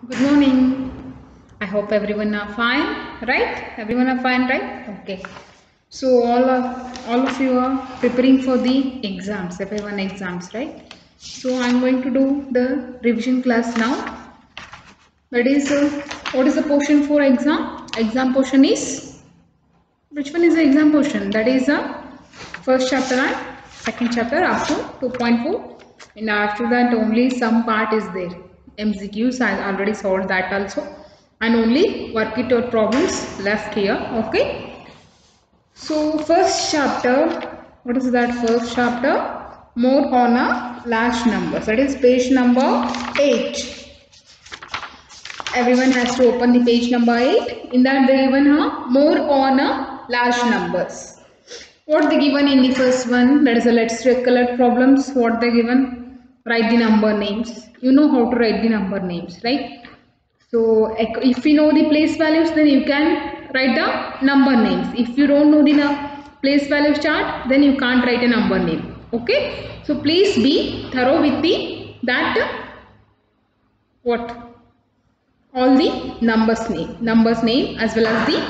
Good morning. I hope everyone are fine, right? Everyone are fine, right? Okay. So all of you are preparing for the exams, FA1 exams, right? So I'm going to do the revision class now. That is, what is the portion for exam? Exam portion is, which one is the exam portion? That is first chapter and second chapter up to 2.4, and after that only some part is there. MCQs I already solved that also, and only work it out problems left here. Okay. So first chapter, what is that first chapter? More on a large numbers. That is page number 8. Everyone has to open the page number 8. In that they given more on a large numbers. What they given in the first one? That is a let's recollect problems. What they given? Write the number names. You know how to write the number names, right? So if you know the place values, then you can write the number names. If you don't know the place value chart, then you can't write a number name. Okay? So please be thorough with the what? All the numbers name as well as the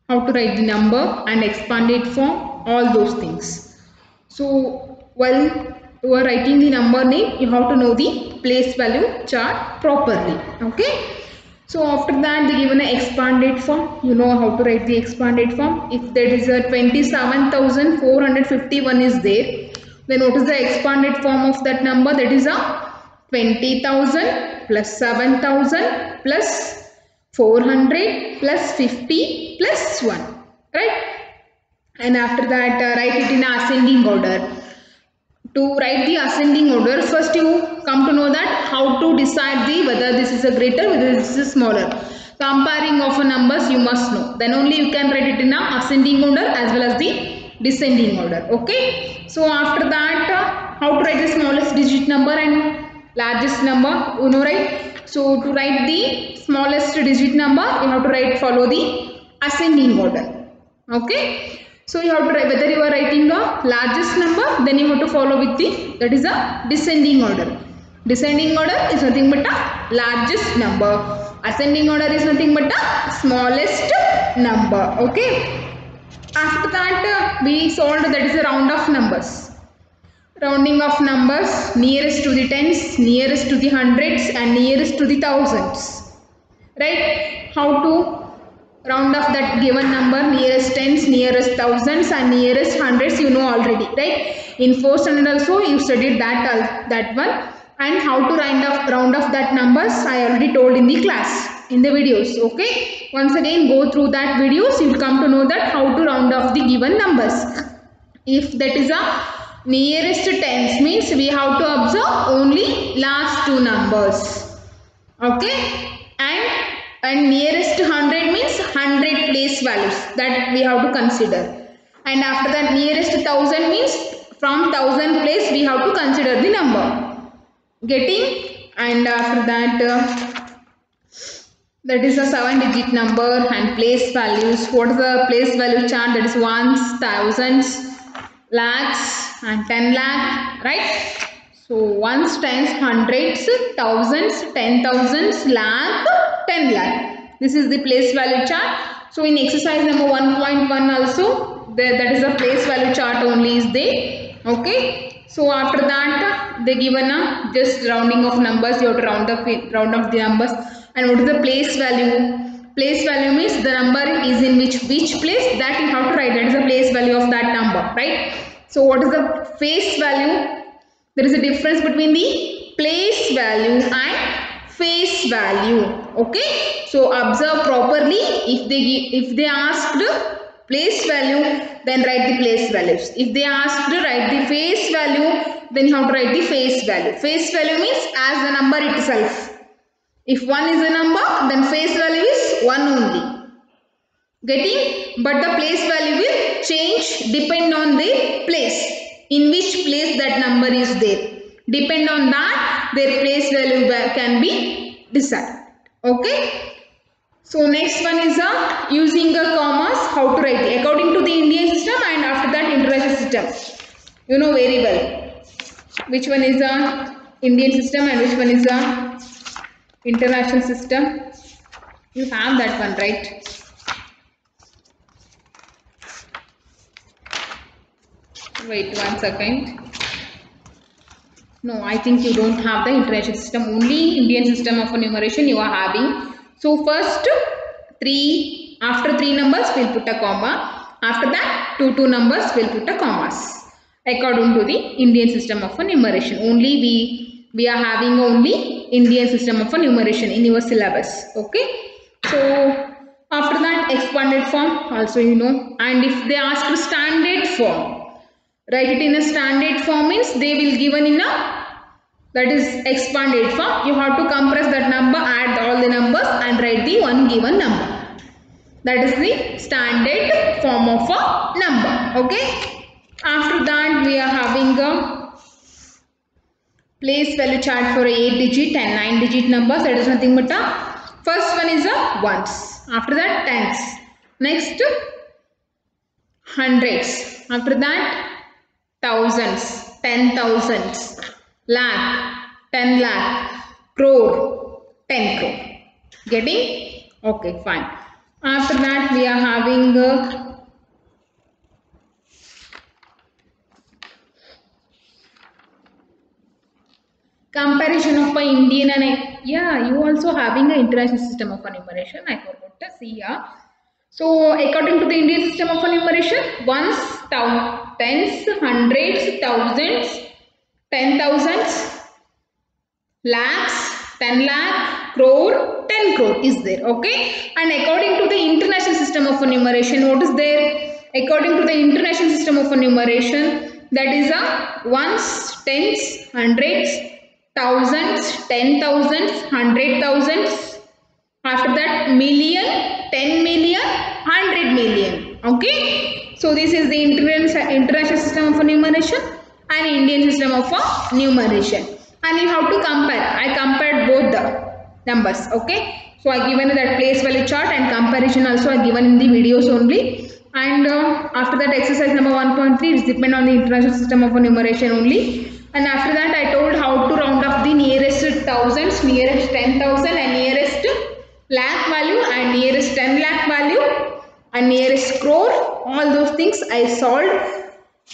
how to write the number and expand it form, all those things. So while you are writing the number name, you have to know the place value chart properly. Okay. So after that they given an expanded form. You know how to write the expanded form. If there is a 27,451 is there, then what is the expanded form of that number? That is a 20,000 plus 7,000 plus 400 plus 50 plus 1, right? And after that write it in ascending order. To write the ascending order, first you come to know that how to decide the whether this is a greater, whether this is a smaller. Comparing of a numbers you must know, then only you can write it in a ascending order as well as the descending order. Okay. So after that how to write the smallest digit number and largest number, you know, right? So to write the smallest digit number, you have to follow the ascending order. Okay. So you have to write, whether you are writing the largest number, then you have to follow with the, that is a descending order. Descending order is nothing but a largest number. Ascending order is nothing but a smallest number. Okay. After that we solved, that is a round of numbers. Rounding of numbers, nearest to the tens, nearest to the hundreds and nearest to the thousands. Right? How to round off that given number, nearest tens, nearest thousands and nearest hundreds, you know already, right? In 4th standard also you studied that one. And how to round off that numbers, I already told in the class, in the videos. Okay, once again go through that videos, you will come to know that how to round off the given numbers. If that is a nearest tens, means we have to observe only last two numbers. Okay. And nearest 100 means 100 place values that we have to consider. And after that nearest 1000 means from 1000 place we have to consider the number. Getting? And after that that is a 7-digit number and place values. What is the place value chart? That is ones, thousands, lakhs and 10 lakh, right? So ones, tens, hundreds, thousands, 10,000s, lakh, 10 lakh. This is the place value chart. So in exercise number 1.1 also, that is a place value chart only is there. Okay. So after that they given a just rounding of numbers. You have to round up the numbers. And what is the place value? Place value means the number is in which place, that you have to write. That is the place value of that number, right? So what is the face value? There is a difference between the place value and face value. Okay. So observe properly. If they asked place value, then write the place values. If they asked write the face value, then you have to write the face value. Face value means as the number itself. If 1 is a number, then face value is 1 only. Getting? But the place value will change depend on the place. In which place that number is there. Depend on that, their place value can be decided. Okay. So next one is using a commas, how to write it according to the Indian system and after that international system. You know very well which one is a Indian system and which one is a International system. You have that one, right? Wait 1 second. No, I think you don't have the international system. Only Indian system of enumeration you are having. So first 3, after 3 numbers we'll put a comma. After that 2 numbers we'll put a commas. According to the Indian system of enumeration. Only we are having only Indian system of enumeration in your syllabus. Okay. So after that expanded form also you know. And if they ask standard form, write it in a standard form means they will given in a, that is expanded form. You have to compress that number, add all the numbers and write the one given number. That is the standard form of a number. Okay. After that we are having a place value chart for 8-digit and 9-digit numbers. That is nothing but a, first one is a ones. After that tens. Next hundreds. After that thousands, 10,000s, lakh, 10 lakh, crore, 10 crore. Getting? Okay, fine. After that we are having comparison of Indian and yeah, you also having an international system of enumeration. I forgot to see here. So according to the Indian system of enumeration, ones, tens, hundreds, thousands, 10,000s, lakhs, 10 lakh, crore, 10 crore is there. Okay. And according to the international system of enumeration, what is there? According to the international system of enumeration, that is a ones, tens, hundreds, thousands, 10,000s, 100,000s. After that million, 10 million, 100 million. Okay. So this is the international system of enumeration and Indian system of numeration. And you have to compare. I compared both the numbers. Okay. So I given that place value chart and comparison also I given in the videos only. And after that exercise number 1.3 is depend on the international system of enumeration only. And after that I told how to round off the nearest thousands, nearest 10,000 and nearest lakh value and nearest 10 lakh value and nearest crore. All those things I solved.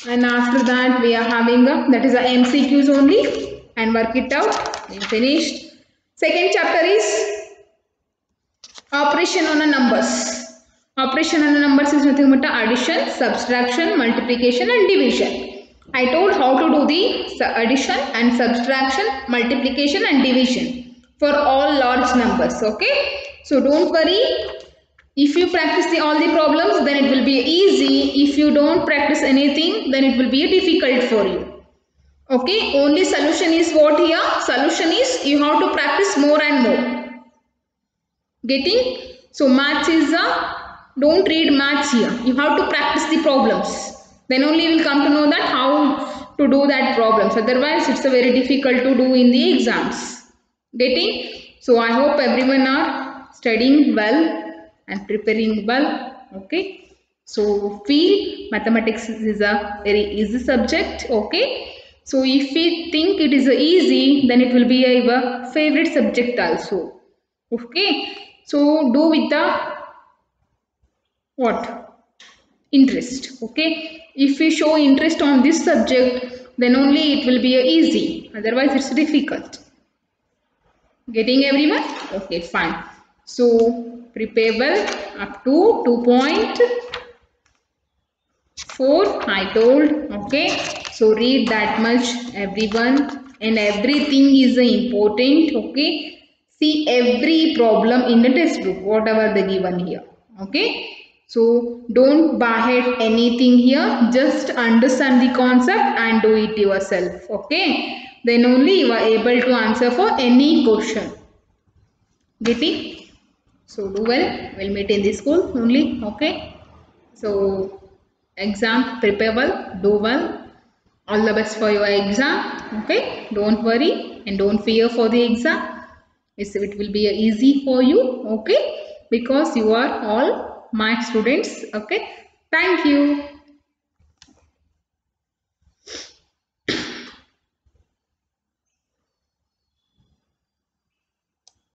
And after that we are having a, that is a MCQs only and work it out. We finished. Second chapter is operation on a numbers. Operation on a numbers is nothing but addition, subtraction, multiplication and division. I told how to do the addition and subtraction, multiplication and division for all large numbers. Okay. So don't worry. If you practice all the problems, then it will be easy. If you don't practice anything, then it will be difficult for you. Okay. Only solution is what here? Solution is you have to practice more and more. Getting? So maths is don't read maths here. You have to practice the problems. Then only you will come to know that how to do that problems. Otherwise, it's a very difficult to do in the exams. Getting? So I hope everyone are studying well and preparing well. Okay. So feel mathematics is a very easy subject. Okay. So if we think it is easy, then it will be a favorite subject also. Okay. So do with the what? Interest. Okay. If we show interest on this subject, then only it will be easy. Otherwise, it's difficult. Getting everyone? Okay, fine. So prepare well up to 2.4 I told. Okay. So read that much everyone and everything is important. Okay. See every problem in the textbook, whatever they given here. Okay. So don't by-head anything here. Just understand the concept and do it yourself. Okay. Then only you are able to answer for any question. Getting? So do well. We'll meet in the school only. Okay. So exam, prepare well, do well. All the best for your exam. Okay. Don't worry and don't fear for the exam. It will be easy for you. Okay. Because you are all my students. Okay. Thank you.